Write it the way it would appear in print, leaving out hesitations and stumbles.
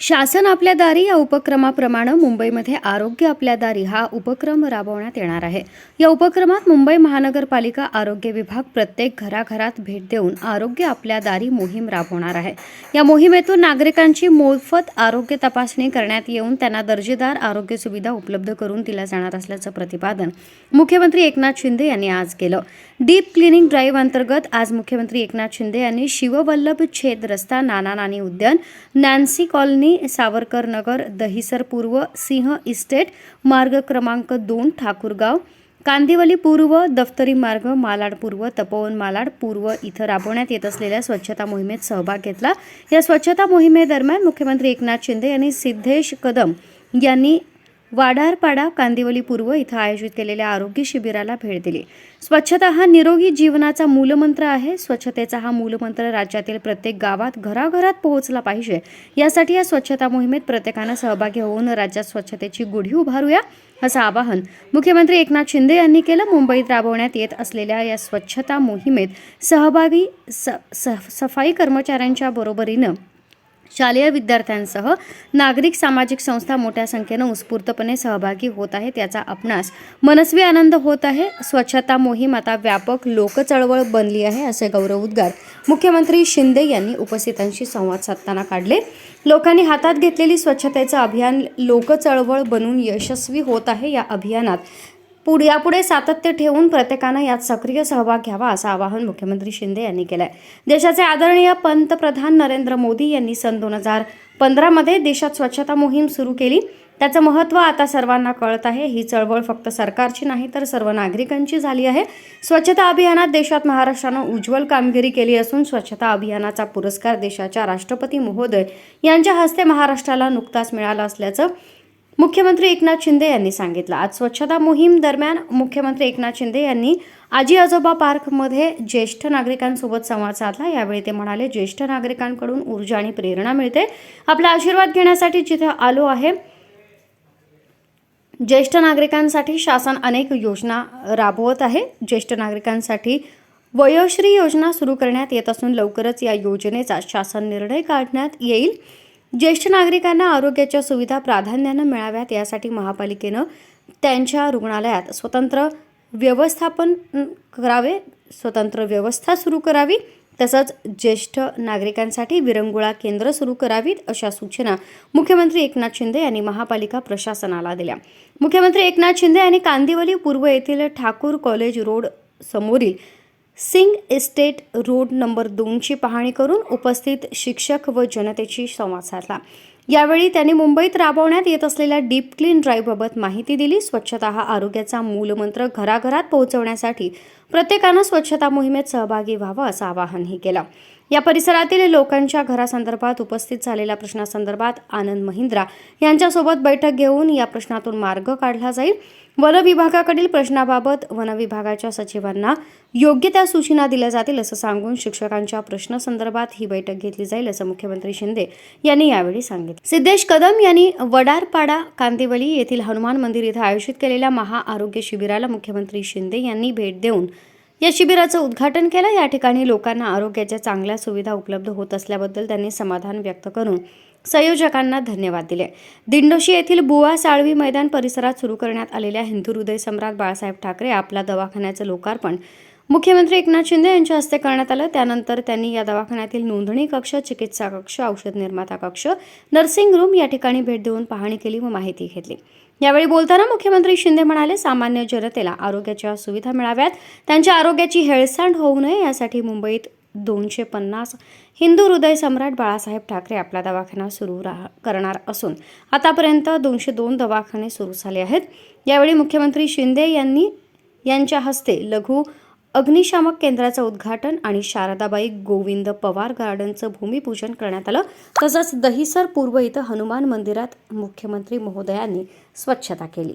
शासन आपल्या दारी या उपक्रमाप्रमाणे मुंबईमध्ये आरोग्य आपल्या दारी हा उपक्रम राबवण्यात येणार आहे. या उपक्रमात मुंबई महानगरपालिका आरोग्य विभाग प्रत्येक घराघरात भेट देऊन आरोग्य आपल्या दारी मोहीम राबवणार आहे. या मोहिमेतून नागरिकांची मोफत आरोग्य तपासणी करण्यात येऊन त्यांना दर्जेदार आरोग्य सुविधा उपलब्ध करून दिल्या जाणार असल्याचं प्रतिपादन मुख्यमंत्री एकनाथ शिंदे यांनी आज केलं. डीप क्लिनिंग ड्राईव्ह अंतर्गत आज मुख्यमंत्री एकनाथ शिंदे यांनी शिववल्लभ छेद रस्ता, नाना नानी उद्यान, नॅन्सी कॉलनी, सावरकर नगर, दहिसर पूर्व, सिंह इस्टेट, मार्ग क्रमांक 2, ठाकूरगाव, कांदिवली पूर्व, दफ्तरी मार्ग, मालाड पूर्व, तपोवन मालाड पूर्व इथं राबवण्यात येत असलेल्या स्वच्छता मोहिमेत सहभाग घेतला. या स्वच्छता मोहिमेदरम्यान मुख्यमंत्री एकनाथ शिंदे यांनी सिद्धेश कदम यांनी वाडारपाडा, कांदिवली पूर्व इथं आयोजित केलेल्या आरोग्य शिबिराला भेट दिली. स्वच्छता हा निरोगी जीवनाचा मूलमंत्र आहे. स्वच्छतेचा हा मूलमंत्र राज्यातील प्रत्येक गावात, घराघरात पोहोचला पाहिजे. यासाठी या स्वच्छता मोहिमेत प्रत्येकानं सहभागी होऊन राज्यात स्वच्छतेची गुढी उभारूया, असं आवाहन मुख्यमंत्री एकनाथ शिंदे यांनी केलं. मुंबईत राबवण्यात येत असलेल्या या स्वच्छता मोहिमेत सहभागी सफाई कर्मचाऱ्यांच्या बरोबरीनं शालेय विद्यार्थ्यांसह नागरिक, सामाजिक संस्था मोठ्या संख्येनं उत्स्फूर्तपणे सहभागी होत आहेत. याचा आपणास मनस्वी आनंद होत आहे. स्वच्छता मोहीम आता व्यापक लोकचळवळ बनली आहे, असे गौरवोद्गार मुख्यमंत्री शिंदे यांनी उपस्थितांशी संवाद साधताना काढले. लोकांनी हातात घेतलेली स्वच्छतेचं अभियान लोकचळवळ बनून यशस्वी होत आहे. या अभियानात यापुढे सातत्य ठेवून प्रत्येकानं यात सक्रिय सहभाग घ्यावा, असं आवाहन मुख्यमंत्री शिंदे यांनी केलंय. देशाचे आदरणीय पंतप्रधान नरेंद्र मोदी यांनी सन 2015 मध्ये देशात स्वच्छता मोहीम सुरू केली. त्याचं महत्त्व आता सर्वांना कळत आहे. ही चळवळ फक्त सरकारची नाही तर सर्व नागरिकांची झाली आहे. स्वच्छता अभियानात देशात महाराष्ट्रानं उज्ज्वल कामगिरी केली असून स्वच्छता अभियानाचा पुरस्कार देशाच्या राष्ट्रपती महोदय यांच्या हस्ते महाराष्ट्राला नुकताच मिळाला असल्याचं मुख्यमंत्री एकनाथ शिंदे यांनी सांगितलं. आज स्वच्छता मोहीम दरम्यान मुख्यमंत्री एकनाथ शिंदे यांनी आजी आजोबा पार्कमध्ये ज्येष्ठ नागरिकांसोबत संवाद साधला. यावेळी ते म्हणाले, ज्येष्ठ नागरिकांकडून ऊर्जा आणि प्रेरणा मिळते. आपला आशीर्वाद घेण्यासाठी जिथे आलो आहे. ज्येष्ठ नागरिकांसाठी शासन अनेक योजना राबवत आहे. ज्येष्ठ नागरिकांसाठी वयोश्री योजना सुरू करण्यात येत असून लवकरच या योजनेचा शासन निर्णय काढण्यात येईल. ज्येष्ठ नागरिकांना आरोग्याच्या सुविधा प्राधान्यानं मिळाव्यात यासाठी महापालिकेनं त्यांच्या रुग्णालयात स्वतंत्र व्यवस्था सुरू करावी. तसंच ज्येष्ठ नागरिकांसाठी विरंगुळा केंद्र सुरू करावीत, अशा सूचना मुख्यमंत्री एकनाथ शिंदे यांनी महापालिका प्रशासनाला दिल्या. मुख्यमंत्री एकनाथ शिंदे यांनी कांदिवली पूर्व येथील ठाकूर कॉलेज रोड समोरील सिंग इस्टेट रोड नंबर 2 ची पाहणी करून उपस्थित शिक्षक व जनतेशी संवाद साधला. यावेळी त्यांनी मुंबईत राबवण्यात येत असलेल्या डीप क्लीन ड्राईव्हबाबत माहिती दिली. स्वच्छता हा आरोग्याचा मूलमंत्र घराघरात पोहोचवण्यासाठी प्रत्येकानं स्वच्छता मोहिमेत सहभागी व्हावं, असं आवाहनही केलं. या परिसरातील लोकांच्या घरासंदर्भात उपस्थित झालेल्या प्रश्नासंदर्भात आनंद महिंद्रा यांच्यासोबत बैठक घेऊन या प्रश्नातून मार्ग काढला जाईल. वन विभागाकडील प्रश्नाबाबत वन विभागाच्या सचिवांना योग्य त्या सूचना दिल्या जातील, असं सांगून शिक्षकांच्या प्रश्नासंदर्भात ही बैठक घेतली जाईल, असं मुख्यमंत्री शिंदे यांनी यावेळी सांगितलं. सिद्धेश कदम यांनी वडारपाडा, कांदिवली येथील हनुमान मंदिर इथं आयोजित केलेल्या महाआरोग्य शिबिराला मुख्यमंत्री शिंदे यांनी भेट देऊन या शिबिराचं उद्घाटन केलं. या ठिकाणी लोकांना आरोग्याच्या चांगल्या सुविधा उपलब्ध होत असल्याबद्दल त्यांनी समाधान व्यक्त करून संयोजकांना धन्यवाद दिले. दिंडोशी येथील बुवा साळवी मैदान परिसरात सुरू करण्यात आलेल्या हिंदू हृदय सम्राट बाळासाहेब ठाकरे आपला दवाखान्याचं लोकार्पण मुख्यमंत्री एकनाथ शिंदे यांच्या हस्ते करण्यात आलं. त्यानंतर त्यांनी या दवाखान्यातील नोंदणी कक्ष, चिकित्सा कक्ष, औषध निर्माता कक्ष, नर्सिंग रूम या ठिकाणी भेट देऊन पाहणी केली व माहिती घेतली. यावेळी बोलताना मुख्यमंत्री शिंदे म्हणाले, सामान्य जनतेला आरोग्याच्या सुविधा मिळाव्यात, त्यांच्या आरोग्याची हेळसांड होऊ नये यासाठी मुंबईत 250 हिंदू हृदय सम्राट बाळासाहेब ठाकरे आपला दवाखाना सुरू करणार असून आतापर्यंत 202 दवाखाने सुरू झाले आहेत. यावेळी मुख्यमंत्री शिंदे यांच्या हस्ते लघु अग्निशामक केंद्राचं उद्घाटन आणि शारदाबाई गोविंद पवार गार्डनचं भूमिपूजन करण्यात आलं. तसंच दहिसर पूर्व इथं हनुमान मंदिरात मुख्यमंत्री महोदयांनी स्वच्छता केली.